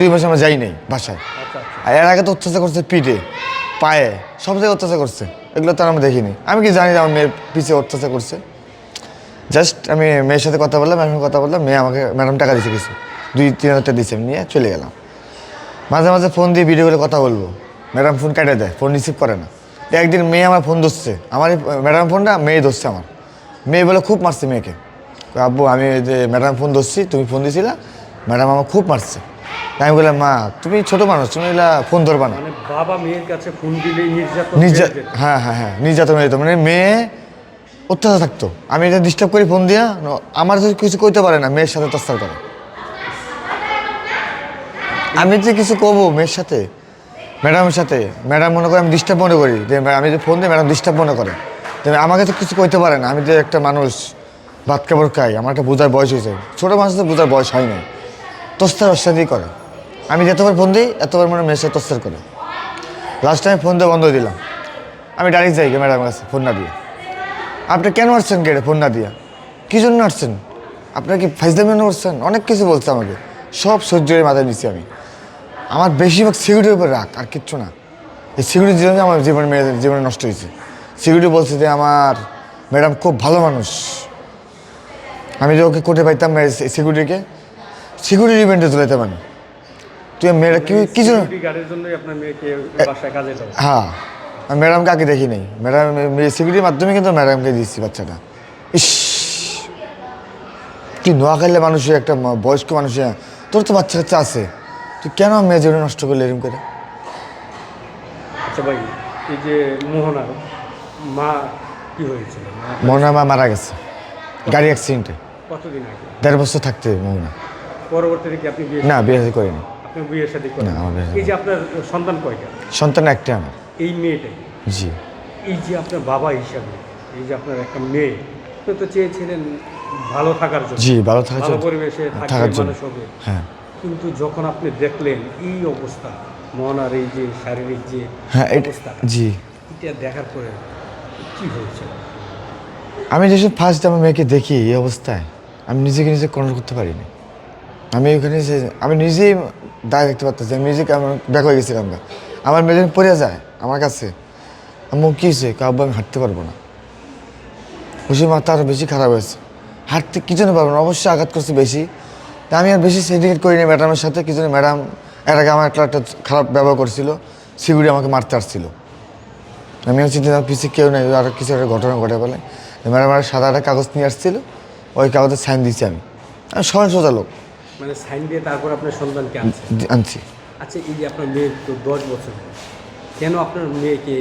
2 মাস আমরা যাই নাই বাসায়। আর এর আগে তো অত্যাচার করছে পিঠে, পায়ে, সব জায়গায় অত্যাচার করছে। এগুলো তো আমরা দেখিনি। আমি কি জানি যে আমার মেয়ের পিছিয়ে অত্যাচার করছে। জাস্ট আমি মেয়ের সাথে কথা বললাম, মেয়ে আমাকে ম্যাডাম টাকা দিয়েছে কিছু, 2-3 হাজার টাকা দিয়েছে, আমি নিয়ে চলে গেলাম। মাঝে মাঝে ফোন দিয়ে ভিডিও করে কথা বলবো, ম্যাডাম ফোন কেটে দেয়, ফোন রিসিভ করে না। একদিন মেয়ে আমার ফোন ধরছে, আমার ম্যাডাম ফোনটা মেয়ে ধরছে আমার। মেয়ে বলে খুব মারছে মেয়েকে, আব্বু আমি যে ম্যাডাম ফোন ধরছি, তুমি ফোন দিয়েছিলা, ম্যাডাম আমার খুব মারছে। আমি বললাম মা তুমি ছোটো মানুষ, তুমি এগুলা ফোন ধরবা না। বাবা মেয়ের কাছে ফোন দিলে হ্যাঁ নির্যাতন হয়ে যেত, মানে মেয়ে অত্যাচার থাকতো। আমি এটা ডিস্টার্ব করি ফোন দিয়া, আমার যদি কিছু কইতে পারে না, মেয়ের সাথে অত্যাচার করে। আমি যে কিছু কবো মেয়ের সাথে, ম্যাডামের সাথে, ম্যাডাম মনে করে আমি ডিস্টার্ব মনে করি, যে আমি যে ফোন দিই ম্যাডাম ডিস্টার্ব মনে করে। তবে আমাকে তো কিছু কইতে পারে না, আমি যে একটা মানুষ ভাত কাপড় খাই, আমার একটা বোঝার বয়স হয়েছে। ছোটো মানুষদের বোঝার বয়স হয় নাই, তোস্তার অস্তাদি করে। আমি যতবার ফোন দিই এতবার মনে মেয়ের সাথে তোস্তার করে। লাস্ট টাইম ফোন দিয়ে বন্ধ দিলাম, আমি ডাইরেক্ট যাই ম্যাডামের কাছে ফোন না দিয়ে। আপনি কেন আসছেন গেটে ফোন না দিয়া, কী জন্য আসছেন, আপনার কি ফাইজলামি করছেন, অনেক কিছু বলছে আমাকে। সব সহ্য হয়ে মাথায় নিচ্ছি আমি। আমার বেশিরভাগ সিকিউরিটির উপর রাখ, আর কিচ্ছু না। এই সিকিউরিটির জন্য আমার মেয়েদের জীবনে নষ্ট হয়েছে। সিকিউরিটি বলছে যে আমার ম্যাডাম খুব ভালো মানুষ। আমি যে ওকে কোর্টে পাইতাম সিকিউরিটিকে, সিকিউরিটি ইভেন্টে তুলাইতে পারি। তুই মেয়েরা কি জন্য? হ্যাঁ, আমি ম্যাডামকে আগে দেখি নাই, ম্যাডাম সিকিউরিটির মাধ্যমে কিন্তু ম্যাডামকে দিচ্ছি বাচ্চাটা। ইস, তুই নোয়াখালীর মানুষের একটা বয়স্ক মানুষের, তোর তো বাচ্চা কাচ্চা আছে, তুই কেন মেয়ে জীবনে নষ্ট করলি এরকম করে? আচ্ছা ভাই, এই যে মোহনার মা কি হয়েছিল? মোহনার মা মারা গেছে গাড়ি অ্যাক্সিডেন্টে। কতদিন আগে? 1.5 বছর থাকতে মোহনা। পরবর্তীতে কি আপনি না, বিয়ে করিনি। আপনি বিয়ে শাদী করেন? না, আমার বিয়ে। এই যে আপনার সন্তান কয়টা? সন্তান একটা আমার। এই মেয়েটাই? জি। এই যে আপনার বাবা হিসাবে, এই যে আপনার একটা মেয়ে, আপনি তো চেয়েছিলেন ভালো থাকার জন্য। জি, ভালো থাকার জন্য, পরিবেশে থাকার জন্য। মানুষ হবে। হ্যাঁ, কিন্তু যখন আপনি দেখলেন এই অবস্থা, মনার এই যে শারীরিক যে অবস্থা, জি, এটা দেখার পরে কি হয়েছে? আমি যেসব ফার্স্ট আমার মেয়েকে দেখি এই অবস্থায়, আমি নিজে কন্ট্রোল করতে পারিনি। আমি ওখানে আমি নিজেই দায় দেখতে পারতেছি, আমি নিজেকে আমার ব্যাক হয়ে গেছিলাম। আমার মেয়ে যখন পড়ে যায় আমার কাছে, আমি কী হয়েছে কাব্য, আমি হাঁটতে পারবো না। খুশি মাথা আরও বেশি খারাপ হয়েছে, হাঁটতে কি জন্য পারবো না, অবশ্যই আঘাত করছে বেশি। তা আমি আর বেশি সিন্ডিকেট করিনি ম্যাডামের সাথে। কি জন্য ম্যাডাম এর আগে আমার একটা খারাপ ব্যবহার করছিল, সিকিউরিটি আমাকে মারতে আসছিল। আমি চিন্তা পিছিয়ে কেউ নেই, আর কিছু একটা ঘটনা ঘটে বলে ম্যাডাম আর সাদা একটা কাগজ নিয়ে আসছিল, ওই কাগজে সাইন দিয়েছি। আমি সহজ সোজা লোক, মানে সাইন দিয়ে তারপর আপনার সন্তানকে আনছি। আচ্ছা, এই যে আপনার মেয়ের তো 10 বছর, কেন আপনার মেয়েকে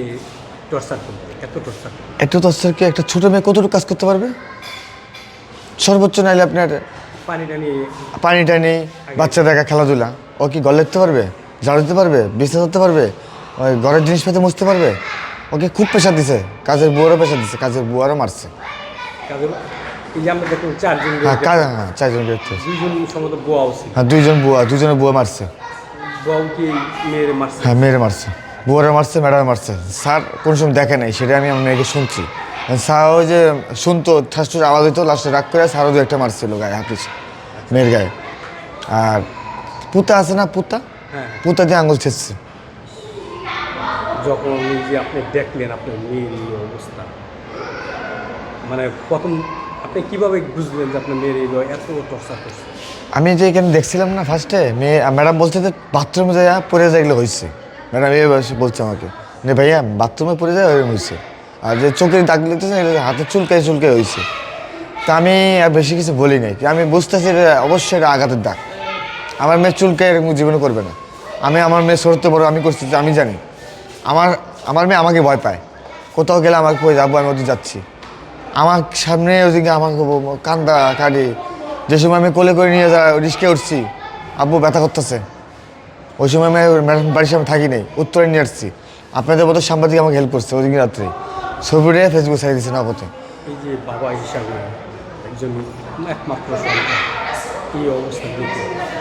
টর্চার করবে, এত টর্চার? একটু তস্তারকে একটা ছোটো মেয়ে কতটুকু কাজ করতে পারবে? সর্বোচ্চ নাইলে আপনার পানি টানি, বাচ্চা দেখা, খেলাধুলা। ও কি ঘর লিখতে পারবে, ঝাড়ু দিতে পারবে, বিছানা ধরতে পারবে, ওই ঘরের জিনিসপত্র মুছতে পারবে? ওকে খুব প্রেশার দিছে, কাজের বুয়ারও প্রেশার দিছে, কাজের বুয়ারও মারছে। হ্যাঁ, 4জন ব্যক্তি, 2জন বুয়া, 2জনের বুয়া মারছে। হ্যাঁ, মেয়েরে মারছে, বুয়ারে মারছে, ম্যাডামে মারছে। স্যার কোন সময় দেখে নাই, সেটা আমি আমার মেয়েকে শুনছি। স্যার ওই যে শুনতো, ঠাসঠুস আওয়াজ হইতো, লাস্টে রাগ করে স্যারও 2-একটা মারছিল গায়ে, হাতিস মেয়ের গায়ে। আর পুতা আছে না, পুতা দিয়ে আঙুল ছেঁচছে। যখন এই যে আপনি দেখলেন আপনার মেয়ের এই অবস্থা, মানে প্রথম আপনি কিভাবে বুঝলেন যে আপনার মেয়ের এই এত টর্চার করছে? আমি যে এখানে দেখছিলাম না ফার্স্টে, ম্যাডাম বলছে যে বাথরুমে যায় পড়ে যায়, এগুলো হয়েছে। ম্যাডাম এই বলছে আমাকে যে ভাইয়া বাথরুমে পড়ে যায় ওইরকম হয়েছে। আর যে চোখের দাগ লিখতেছে হাতে চুলকায় হয়েছে। তা আমি আর বেশি কিছু বলি নাই, আমি বুঝতেছি এটা অবশ্যই এটা আঘাতের দাগ। আমার মেয়ে চুলকায় এরকম জীবনে করবে না। আমার মেয়ে সরতে বড় আমি করছি, আমি জানি। আমার মেয়ে আমাকে ভয় পায়, কোথাও গেলে আমাকে কই যাবো, আমি ওদিকে যাচ্ছি, আমার সামনে ওদিকে আমাকে কান্দা কাঁদি। যে সময় আমি কোলে করে নিয়ে রিস্কে উঠছি, আব্বু ব্যথা করতেছে, ওই সময় আমি ম্যাডাম বাড়ির সামনে থাকি নাই, উত্তরে নিয়ে আসছি। আপনাদের মতো সাংবাদিক আমাকে হেল্প করছে, ওই দিন রাত্রে ছবিটা ফেসবুক ছাড়িয়ে দিচ্ছে না পথে। এই যে বাবা হিসাবে একজন একমাত্র সন্তান, এই অবস্থা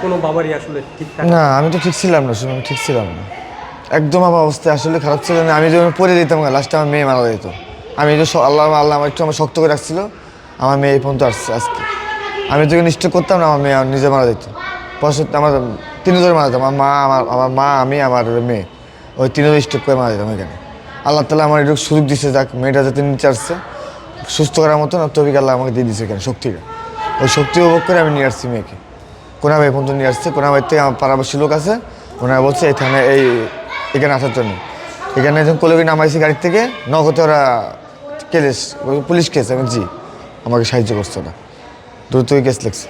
কোনো বাবারই আসলে ঠিকঠাক না, আমি তো ঠিক ছিলাম না, আমি ঠিক ছিলাম না একদম। আমার অবস্থা আসলে খারাপ ছিল না। আমি যখন পড়ে দিতাম লাস্টে আমার মেয়ে মারা যেত। আমি যে আল্লাহ আমার একটু আমার শক্ত করে রাখছিল, আমার মেয়ে এই পর্যন্ত আসছে আজকে। আমি যখন নিশ্চয় করতাম না, আমার মেয়ে নিজে মারা যেত। আমার তিনজন মারা যেতাম, আমার মা, আমি, আমার মেয়ে, ওই তিনজন স্টক করে মারা যেতাম এখানে। আল্লাহ তালা আমার একটু সুযোগ দিচ্ছে, যাক মেয়েটা যাতে নিচে আসছে সুস্থ করার মতন তবিক আল্লাহ আমাকে দিয়ে দিচ্ছে এখানে শক্তিটা। ওই শক্তি উপভোগ করে আমি নিয়ে আসছি মেয়েকে, কোনা ভাই পর্যন্ত নিয়ে আসছে। কোনা ভাই থেকে আমার পাড়াবাসী লোক আছে, ওনারা বলছে এখানে এখানে আসার জন্য। এখানে যখন কলবি নামাইছি গাড়ির থেকে, নগদে ওরা কেস, পুলিশ কেস, আমি জি আমাকে সাহায্য করছে, ওরা দ্রুতই কেস লিখছে।